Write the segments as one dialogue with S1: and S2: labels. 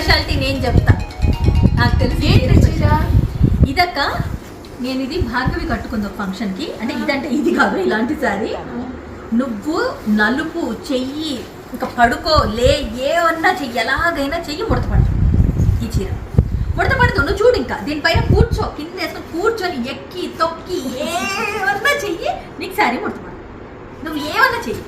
S1: Speciality నేను చెప్తా. నాకు తెలిసి ఇదక్క, నేను ఇది భార్గవి కట్టుకుంది ఒక ఫంక్షన్కి. అంటే ఇదంటే ఇది కాదు, ఇలాంటి శారీ. నువ్వు నలుపు చెయ్యి, ఇంకా పడుకో లే, ఏమన్నా చెయ్యి, ఎలాగైనా చెయ్యి ముడతపడదు. ఈ చీర ముడతపడదు. నువ్వు చూడు, ఇంకా దీనిపైన కూర్చో, కింద వేసుకొని కూర్చొని ఎక్కి తొక్కి ఏమన్నా చెయ్యి, నీకు శారీ ముడతపడదు. నువ్వు ఏమన్నా చెయ్యి.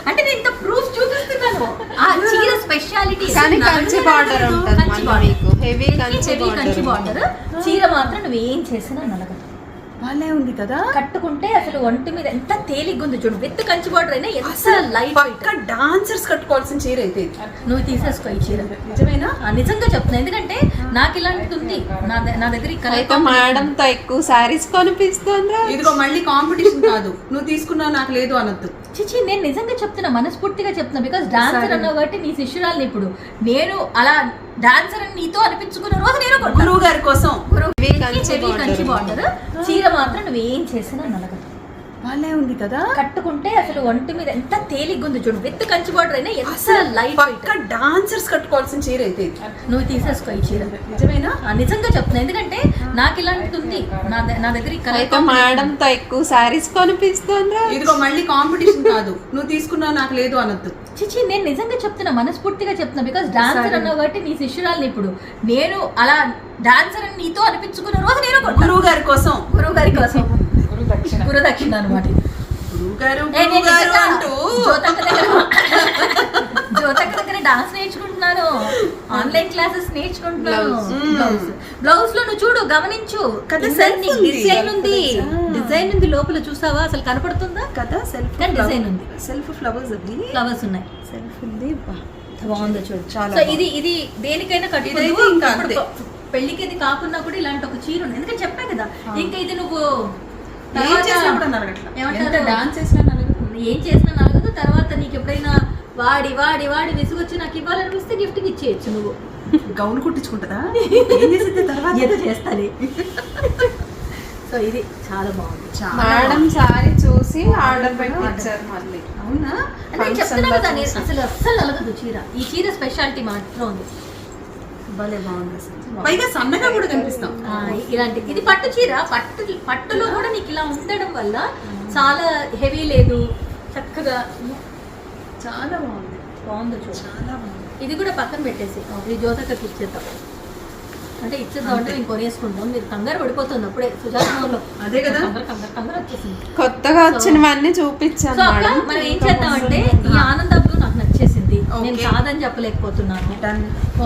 S1: అంటే నేను ఇంత ప్రూఫ్ చూపిస్తున్నాను. ఆ చీర స్పెషాలిటీ
S2: కంచి బార్డర్ ఉంటుంది, హెవీ
S1: కంచి బార్డర్. చీర మాత్రం నువ్వు ఏం చేసినా నలగదు.
S2: వాళ్ళే ఉంది కదా,
S1: కట్టుకుంటే అసలు ఒంటి మీద ఎంత తేలిగ్గా ఉంది చూడు. విత్ కంచి బార్డర్ అయినా ఎంత లైట్ వెయిట్.
S2: డాన్సర్స్ కట్టుకోవాల్సిన చీర అయితే
S1: నువ్వు తీసేసుకో ఈ చీర.
S2: నిజమేనా?
S1: నిజంగా చెప్తున్నా, ఎందుకంటే నాకు ఇలాంటిది ఉంది నా దగ్గర.
S2: మేడం తో ఎక్కువ సారీస్ కొనిపిస్తుందా? ఇదిగో మళ్ళీ కాంపిటీషన్ కాదు, నువ్వు తీసుకున్నావు నాకు లేదు అనొద్దు.
S1: చిచి, నేను నిజంగా చెప్తున్నా, మనస్ఫూర్తిగా చెప్తున్నా. బికాస్ డాన్సర్ అన్నావు కాబట్టి నీ శిష్యురాలని. ఇప్పుడు నేను అలా డాన్సర్ అని నీతో అనిపించుకున్న రోజు నేను
S2: గురువు గారి కోసం
S1: కంచి బార్డర్. చీర మాత్రం నువ్వు ఏం చేసినా నలగదు.
S2: వాళ్ళే ఉంది కదా,
S1: కట్టుకుంటే అసలు ఒంటి మీద ఎంత తేలిగ్గా ఉంది చూడు. విత్ కంచి బార్డర్ అయినా ఎంత లైట్ వెయిట్.
S2: డాన్సర్స్ కట్టుకోవాల్సిన చీర అయితే
S1: నువ్వు తీసేసుకో ఈ చీర.
S2: నిజమేనా?
S1: నిజంగా చెప్తున్నా, ఎందుకంటే నాకు ఇలాంటిది ఉంది నా దగ్గర.
S2: మేడం తో ఎక్కువ సారీస్ కొనిపిస్తుందా? ఇదిగో మళ్ళీ కాంపిటీషన్ కాదు, నువ్వు తీసుకున్నావు నాకు లేదు అనొద్దు.
S1: చిచి, నేను నిజంగా చెప్తున్నా, మనస్ఫూర్తిగా చెప్తున్నా. బికాస్ డాన్సర్ అన్నావు కాబట్టి నీ శిష్యురాలని. ఇప్పుడు నేను అలా డాన్సర్ అని నీతో అనిపించుకున్న రోజు నేను
S2: గురువు గారి కోసం
S1: గురుదక్షిణ అనమాట. జ్యోతక్క దగ్గర డాన్స్ నేర్చుకుంటున్నాను, ఆన్లైన్ క్లాసెస్ నేర్చుకుంటున్నాను. బ్లౌజ్ లో నువ్వు చూడు, గమనించు, డిజైన్ ఉంది. డిజైన్ ఉంది లోపల, చూసావా? అసలు కనపడుతుందా
S2: కదా?
S1: డిజైన్ ఉంది,
S2: సెల్ఫ్ ఫ్లవర్స్
S1: ఉన్నాయి,
S2: సెల్ఫ్ ఉంది.
S1: బాగుందో చూడు. చాలా. ఇది ఇది దేనికైనా కట్టుకోవచ్చు. పెళ్లికి ఇది కాకుండా కూడా ఇలాంటి ఒక చీర ఉంది. ఎందుకంటే చెప్పా కదా, ఇంకా ఇది నువ్వు ఏం చేసినా నలగదు. తర్వాత నీకు ఎప్పుడైనా వాడి వాడి వాడి విసుగొచ్చి నాకు ఇవ్వాలనిపిస్తే గిఫ్ట్ ఇచ్చేయచ్చు. నువ్వు
S2: గౌన్ కుట్టించుకుంటుందా?
S1: ఏదో చేస్తాను. సో ఇది చాలా బాగుంది.
S2: మేడం సారీ చూసి ఆర్డర్ పెట్టించారు మళ్ళీ.
S1: అవునా? అంటే చెప్తున్నా కదా, అసలు అస్సలు నలగదు చీర. ఈ చీర స్పెషాలిటీ మాత్రం ఉంది. భలే బాగుంది.
S2: పైగా సన్నగా కూడా కనిపిస్తాం.
S1: ఇలాంటి ఇది పట్టు చీర. పట్టులో కూడా నీకు ఇలా ఉండడం వల్ల చాలా హెవీ లేదు, చక్కగా
S2: చాలా బాగుంది
S1: చూడు. చాలా బాగుంది. ఇది కూడా పక్కన పెట్టేసి ఈ జ్యోతకకి ఇచ్చేద్దాం. అంటే ఇచ్చేద్దాం అంటే మేము కొనేసుకుంటాం. మీరు కంగారు పడిపోతుంది అప్పుడే సుజాతంలో.
S2: అదే కదా,
S1: కంగారు వచ్చేసింది.
S2: కొత్తగా వచ్చినవన్నీ చూపించాను.
S1: మనం ఏం చేద్దామంటే, ఈ ఆనందబ్లు నాకు నచ్చేసింది, నేను కాదని చెప్పలేకపోతున్నాను.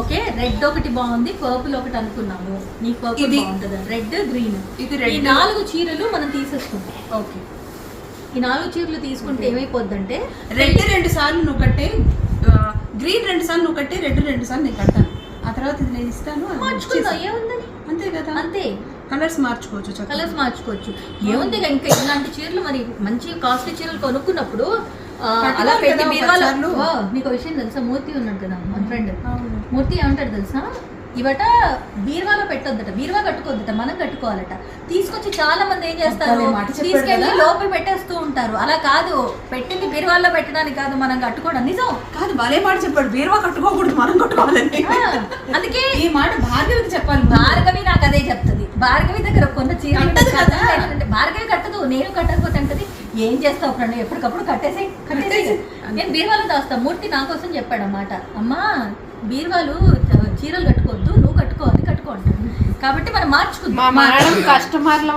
S1: ఓకే, రెడ్ ఒకటి బాగుంది, పర్పుల్ ఒకటి అనుకున్నాము. నీకు పర్పుల్ బాగుంటుంది, రెడ్ గ్రీన్. ఈ 4 చీరలు మనం తీసేసుకుంటాం.
S2: ఓకే,
S1: ఈ 4 చీరలు తీసుకుంటే ఏమైపోద్దంటే,
S2: రెడ్ 2 సార్లు నువ్వు కట్టే, గ్రీన్ 2 సార్లు నువ్వు కట్టే, రెడ్ 2 సార్లు నేను కట్టాను. ఆ తర్వాత ఇది నేను ఇస్తాను,
S1: మార్చుకుందాం. ఏముందని?
S2: అంతే కదా,
S1: అంతే.
S2: కలర్స్ మార్చుకోవచ్చు.
S1: ఏముంది ఇంకా ఇలాంటి చీరలు, మరి మంచి కాస్ట్లీ చీరలు కొనుక్కున్నప్పుడు అలా పెట్టి బీరువాలో. నీకు విషయం తెలుసా? మూర్తి ఉన్నాడు కదా మన ఫ్రెండ్, మూర్తి ఏమంటాడు తెలుసా? ఇవట బీరువాలో పెట్టొద్దట, బీరువా కట్టుకోవద్దట, మనం కట్టుకోవాలట. తీసుకొచ్చి చాలా మంది ఏం చేస్తారు, తీసుకెళ్ళి లోపల పెట్టేస్తూ ఉంటారు. అలా కాదు, పెట్టింది బీరువాలో పెట్టడానికి కాదు, మనం కట్టుకోవడం. నిజం కాదు,
S2: భలే మాట చెప్పాడు. బీరువా కట్టుకోకూడదు, మనం కట్టుకోవాలని.
S1: అందుకే
S2: ఈ మాట భార్గవికి చెప్పాలి.
S1: భార్గవి నాకు అదే చెప్తుంది. భార్గవి దగ్గర కొన్న చీర భార్గవి కట్టదు, నేను కట్టకపోతే అంటది, ఏం చేస్తావు ఫ్రెండ్, ఎప్పటికప్పుడు కట్టేసి నేను బీరువాలో దాస్తా. మూర్తి నా కోసం చెప్పాడు అన్నమాట. అమ్మా, బీరువాలు చీరలు కట్టుకోవద్దు, నువ్వు కట్టుకోవాలి, కట్టుకో అంటాడు. కాబట్టి మనం మార్చుకుందాం.
S2: కస్టమర్లు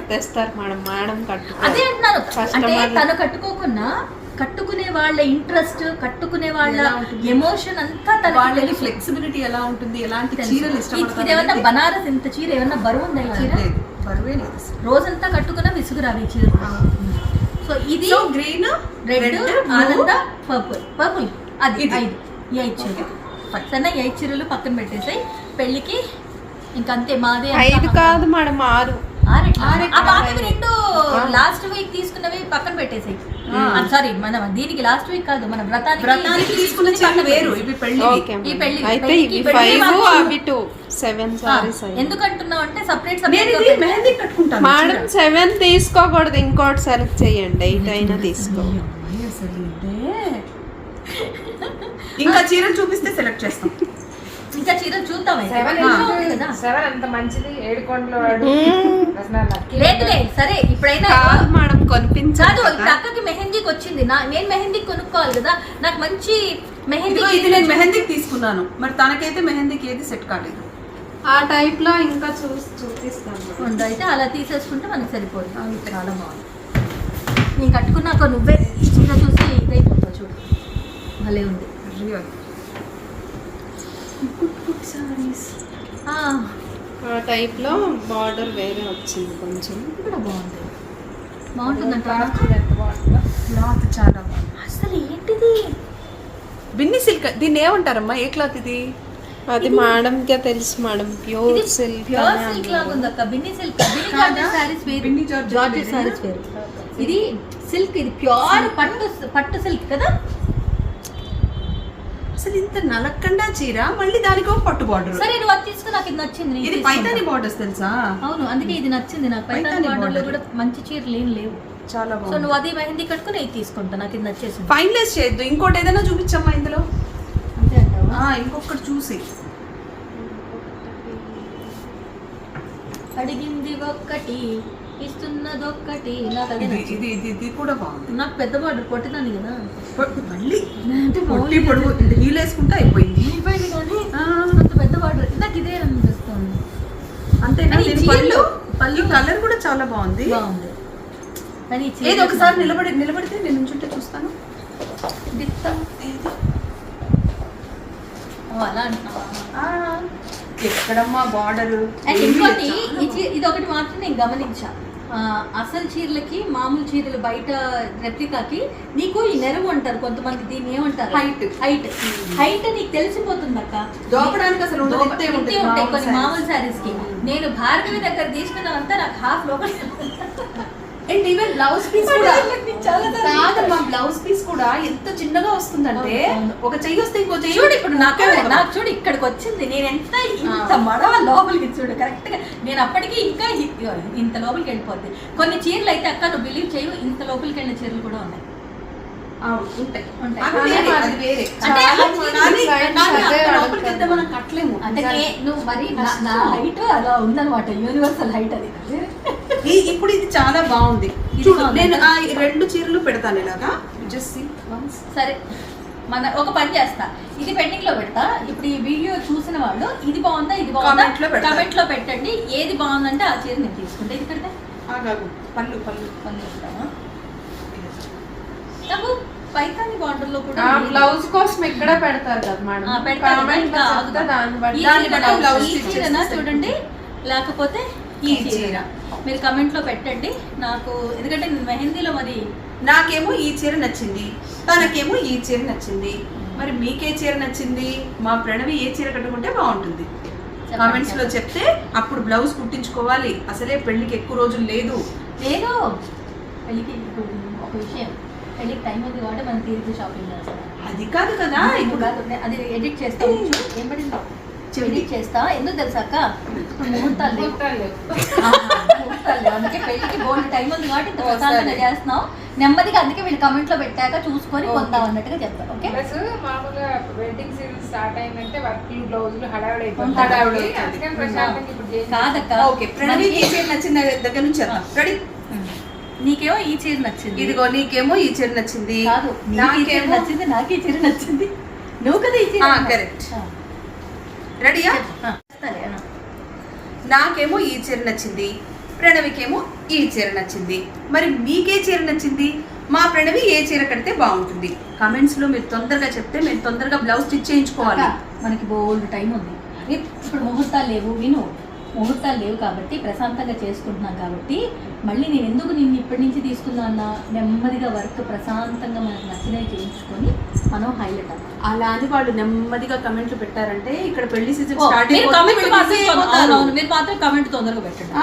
S2: తెస్తారు మేడం కట్టు.
S1: అదే అంటున్నాను. అంటే తను కట్టుకోకుండా కట్టుకునే వాళ్ళ ఇంట్రెస్ట్, కట్టుకునే వాళ్ళ ఎమోషన్ అంతా
S2: వాళ్ళకి ఫ్లెక్సిబిలిటీ ఎలా ఉంటుంది, ఎలాంటి చీరలు ఇష్టపడతారు.
S1: ఇదేమన్నా బనారస్ ఇంత చీర ఏమన్నా బరువు ఉందా? ఈ చీర
S2: బరువే లేదు,
S1: రోజంతా కట్టుకున్నా విసుగురావి ఈ చీర. సో ఇది
S2: గ్రీన్,
S1: రెడ్, ఆనంద, పర్పుల్. అది 5 చీరలు. సరే, 8 చీరలు పక్కన పెట్టేసాయి. పెళ్లికి ఇంకంతే. మాదే
S2: 5 కాదు మేడం, 6.
S1: రెండు లాస్ట్ వీక్ తీసుకున్నవి పక్కన పెట్టేసాయి. సారీ, మన దీనికి లాస్ట్ వీక్ కాదు, మన వ్రతానికి తీసుకున్న చీరలు వేరు. ఈ పెళ్లి
S2: అయితే ఇవి 5 అవి 2 7 సారీస్.
S1: ఎందుకంటున్నావు అంటే సపరేట్
S2: మెహందీ కట్టుకుంటాను మేడం. 7 తీసుకోకూడదు, ఇంకోటి సెలెక్ట్ చేయండి. 8 అయినా తీసుకో. ఇంకా చీరలు చూపిస్తే సెలెక్ట్ చేస్తాం.
S1: ఇంకా చీరలు చూద్దాం అయితే. కదా
S3: సెవెన్ అంత మంచిది ఏడుకొండలో
S1: లేదులే సరే ఇప్పుడైనా
S2: మేడం
S1: కాదు
S2: కొనిపించాదు.
S1: ఇప్పుడు అక్కకి మెహందీకి వచ్చింది నేను మెహందీకి కొనుక్కోవాలి కదా, నాకు మంచి మెహందీ.
S2: ఇది నేను మెహందీకి తీసుకున్నాను, మరి తనకైతే మెహందీకి ఏది సెట్ కాలేదు.
S3: ఆ టైప్ లో ఇంకా చూపిస్తాను.
S1: అయితే అలా తీసేసుకుంటే మనకి సరిపోతుంది. చాలా బాగుంది. నేను కట్టుకున్నాక నువ్వే ఈ చీర చూసి ఇదైపోతావు చూడు, భలే ఉంది.
S3: ఆ టైప్ లో బార్డర్ వేరే వచ్చింది కొంచెం.
S1: కూడా బాగుంది, బాగుంటుందంట.
S2: క్లాత్ చాలా బాగుంది.
S1: అసలు ఏంటిది
S2: బిన్ని సిల్క్, దీన్ని ఏమంటారమ్మా? ఏ క్లాత్ ఇది?
S3: అది మేడం కే తెలుసు మేడం. ప్యూర్
S1: ఇది
S3: సిల్క్.
S1: ప్యూర్ సిల్క్ లాగా ఉంది అక్క. బిన్ని సిల్క్, బిన్ని జార్జెట్ సారీస్ వేరు,
S2: బిన్ని జార్జెట్
S1: జార్జెట్ సారీస్ వేరు. ఇది సిల్క్, ఇది ప్యూర్ పట్టు సిల్క్ కదా.
S2: అసలు ఇంత నలక్కండా చీర, మళ్ళీ దానికో పట్టు బార్డర్.
S1: సరే నువ్వు అది తీసుకుని నాకు ఇది నచ్చింది. నేను
S2: ఇది
S1: తీసుకుంటా.
S2: పైతాని బార్డర్స్ తెలుసా?
S1: అవును, అందుకే ఇది నచ్చింది నాకు. పైతాని
S2: పైతాని
S1: బార్డర్ లో
S2: border.
S1: కూడా మంచి చీరలు ఏం లేవు.
S2: చాలా
S1: సో
S2: బాగుంది.
S1: నువ్వు అది మెహందీ కట్టుకుని ఇది తీసుకుంటా, నాకు ఇది నచ్చేసింది.
S2: ఫైనలైజ్ చేయొద్దు, ఇంకోటి ఏదైనా చూపించమ్మా ఇందులో.
S1: అంతే అంటావా?
S2: ఇంకొకటి చూసి
S1: అడిగింది ఒక్కటి ఇస్తున్నది ఒక్కటి. నాకు అదే
S2: ఇది
S1: నచ్చింది.
S2: ఇది ఇది కూడా బాగుంది.
S1: నాకు పెద్ద బార్డర్ కొట్టినాను కదా,
S2: మళ్ళీ
S1: అంటే
S2: పొట్టి పొడుగు హీల్ వేసుకుంటే అయిపోయింది.
S1: అయిపోయింది కానీ అంత పెద్ద బార్డర్ నాకు ఇదే అనిపిస్తుంది.
S2: అంతేనా?
S1: కానీ ఈ
S2: దీని
S1: చీరలు-
S2: పళ్ళు కలర్ కూడా చాలా బాగుంది.
S1: బాగుంది కానీ ఈ
S2: ఏది
S1: చీర
S2: ఒకసారి నిలబడితే నేను నుంచుంటే చూస్తాను.
S1: దిత్త. ఓ, అలా అంటున్నావా?
S2: ఎక్కడమ్మా బార్డర్?
S1: అండ్ ఇంకోటి ఇది ఒకటి మాత్రం నేను గమనించా. అసలు చీరలకి మామూలు చీరలు బయట రెప్లికాకి నీకు ఈ నెరవు అంటారు కొంతమంది, దీన్ని ఏమంటారు? హైట్ నీకు తెలిసిపోతుంది అక్క.
S2: దోపడానికి అసలు ఉండదు, ఇంతే
S1: ఇంతే
S2: ఉంటుంది
S1: ఉంటాయి
S2: మామూలు
S1: కొన్ని
S2: sarees.
S1: మామూలు సారీస్ కి. నేను భార్గవి దగ్గర తీసుకున్నానంతా నాకు హాఫ్ లోపల
S2: అండ్ ఈవెన్ బ్లౌజ్ పీస్ కూడా
S1: చాలా
S2: కాదమ్మా, బ్లౌజ్ పీస్ కూడా ఎంత చిన్నగా వస్తుందంటే
S1: అవును.
S2: ఒక చెయ్యి వస్తే ఇంకో చెయ్యి.
S1: చూడు ఇప్పుడు నాకు చూడు ఇక్కడికి వచ్చింది. నేను ఎంత ఇంత మడవ లోపలికి చూడు కరెక్ట్ గా. నేను అప్పటికి ఇంకా ఇంత లోపలికి వెళ్ళిపోద్ది. కొన్ని చీరలు అయితే అక్క నువ్వు బిలీవ్ చేయవు, ఇంత లోపలికి వెళ్ళిన చీరలు కూడా ఉన్నాయి.
S2: ఉంటాయి.
S1: ఉంటాయి.
S2: అవి వేరే, అది వేరే.
S1: అంటే
S3: చాలా
S1: అది
S3: మంది
S2: కానీ
S3: friends
S2: కానీ
S3: అదే
S2: అక్కడ లోపలికి వెళ్తే
S3: అడుగుతారు.
S2: మనం కట్టలేము.
S1: అంటే నువ్వు మరి నా హైట్ అలా ఉందన్నమాట, యూనివర్సల్ హైట్ అది.
S2: ఇప్పుడు ఇది చాలా బాగుంది.
S1: ఇది
S2: చూడు
S1: బాగుంది.
S2: నేను ఆ 2 చీరలు పెడతాను ఇలాగా. Just see once.
S1: సరే ఒక పని చేస్తా, ఇది పెండింగ్ లో పెడతా. ఇప్పుడు ఈ వీడియో చూసిన వాళ్ళు ఇది బాగుందా ఇది బాగుందా
S2: Comment లో పెడతారు.
S1: కమెంట్ లో పెట్టండి. ఏది బాగుందంటే ఆ చీర నేను తీసుకుంటా. ఇది పెడతా
S2: ఆగాగు. పళ్ళు
S1: పని చేస్తావా? నాకు పైతాని బార్డర్ లో కూడా
S3: బ్లౌజ్ కోసం ఇక్కడ పెడతారు కదా మేడం.
S1: పెడతారు.
S3: Comment లో
S1: ఇంకా
S3: చెప్తే దాన్ని బట్టి
S2: దాన్ని బట్టి blouse
S1: ఈ
S2: stitch
S1: చీరనా
S2: చేస్తే
S1: చూడండి, లేకపోతే ఈ
S2: ఈ
S1: చీర
S2: చీర.
S1: మీరు కమెంట్ లో పెట్టండి నాకు. ఎందుకంటే నేను మెహందీలో మరి
S2: నాకేమో ఈ చీర నచ్చింది, తనకేమో ఈ చీర నచ్చింది. మరి మీకే చీర నచ్చింది? మా ప్రణవి ఏ చీర కట్టుకుంటే బాగుంటుంది కామెంట్స్ లో చెప్తే అప్పుడు బ్లౌజ్ కుట్టించుకోవాలి. అసలే పెళ్లికి ఎక్కువ రోజులు లేదు.
S1: లేదు పెళ్ళికి ఇప్పుడు ఒక విషయం, పెళ్ళికి టైం ఉంది కాబట్టి మనం తీరిక షాపింగ్ చేస్తాం.
S2: అది కాదు కదా.
S1: ఇప్పుడు కాదు, అది ఎడిట్ చేస్తా. ఏం పడింది? ఎడిట్ చేస్తా. ఎందుకు తెలుసా అక్క, ఇప్పుడు ముహూర్తాలు లేవు. ముహూర్తాలు లేవు, అందుకే పెళ్ళికి బోల్డ్ టైం ఉంది కాబట్టి ఇంత ప్రశాంతంగా చేస్తున్నాం నెమ్మదిగా. అందుకే వీళ్ళు కమెంట్ లో పెట్టాక చూసుకొని కొందాం అన్నట్టుగా చెప్తాం. ఓకే
S3: ప్లస్ మామూలుగా వెడ్డింగ్ సీజన్ స్టార్ట్ అయిందంటే వర్క్లు బ్లౌజులు హడావిడి
S2: హడావిడి
S3: అయిపోతుంది. అందుకని ప్రశాంతంగా ఇప్పుడు చేసి
S1: కాదక్క,
S2: ఓకే, ప్రణవి ఈ చీర నచ్చిన దగ్గర నుంచి రెడీ.
S1: నీకేమో ఈ చీర నచ్చింది.
S2: ఇదిగో నీకేమో ఈ చీర నచ్చింది.
S1: కాదు, నీకు ఈ చీర నచ్చింది, నాకు ఈ చీర నచ్చింది. నువ్వు కదా ఈ చీర
S2: కరెక్ట్. రెడీయా? నాకేమో ఈ చీర నచ్చింది, ప్రణవికేమో ఈ చీర నచ్చింది. మరి మీకే చీర నచ్చింది? మా ప్రణవి ఏ చీర కడితే బాగుంటుంది కామెంట్స్ లో మీరు తొందరగా చెప్తే మేము తొందరగా బ్లౌజ్ స్టిచ్ చేయించుకోవాలి.
S1: మనకి బోల్డ్ టైం ఉంది. ఇప్పుడు ముహూర్తాలు లేవు, విను. ముహూర్తాలు లేవు కాబట్టి ప్రశాంతంగా చేసుకుంటున్నాం కాబట్టి మళ్ళీ నేను ఎందుకు నిన్ను ఇప్పటి నుంచి తీసుకున్నా అన్న, నెమ్మదిగా వర్క్ ప్రశాంతంగా మనకు నచ్చినవి చేయించుకొని మనం హైలైట్ అవ్వాలి.
S2: అలా అని వాళ్ళు నెమ్మదిగా కమెంట్లు పెట్టారంటే ఇక్కడ పెళ్లి సీజన్
S1: ఓ,
S2: స్టార్ట్
S1: మీరు మాత్రం కమెంట్ తొందరగా పెట్టండి.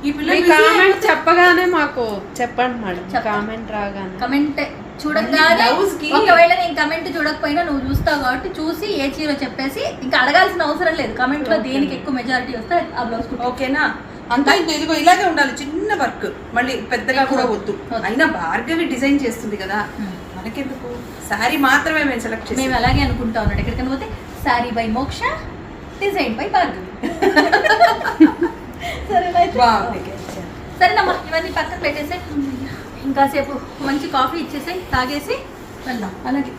S2: ఈ పిల్లలు
S3: కామెంట్ చెప్పగానే మాకు చెప్పండి మేడం.
S1: చెప్తా.
S3: కామెంట్ రాగానే
S1: కమెంట్ చూడగానే
S2: బ్లౌజ్ కి
S1: ఒకవేళ నేను కమెంట్ చూడకపోయినా నువ్వు చూస్తావు కాబట్టి చూసి ఏ చీర చెప్పేసి ఇంకా అడగాల్సిన అవసరం లేదు. కమెంట్ లో దేనికి ఎక్కువ మెజారిటీ వస్తే ఆ బ్లౌజ్
S2: ఓకేనా? అంతా ఇదిగో ఇలాగే ఉండాలి, చిన్న వర్క్, మళ్ళీ పెద్దగా కూడా వద్దు. అయినా భార్గవి డిజైన్ చేస్తుంది కదా, మనకెందుకు, శారీ మాత్రమే మేము సెలెక్ట్ చేసి
S1: మేము అలాగే అనుకుంటా ఉన్నాడు. ఎక్కడికైనా పోతే శారీ బై మోక్ష, డిజైన్ బై భార్గవి. సరేనా అయితే?
S2: బాగుంది.
S1: సరేనమ్మా, ఇవన్నీ పక్కన పెట్టేసి ఇంకాసేపు మంచి కాఫీ ఇచ్చేసి తాగేసి వెళ్దాం. అలాగే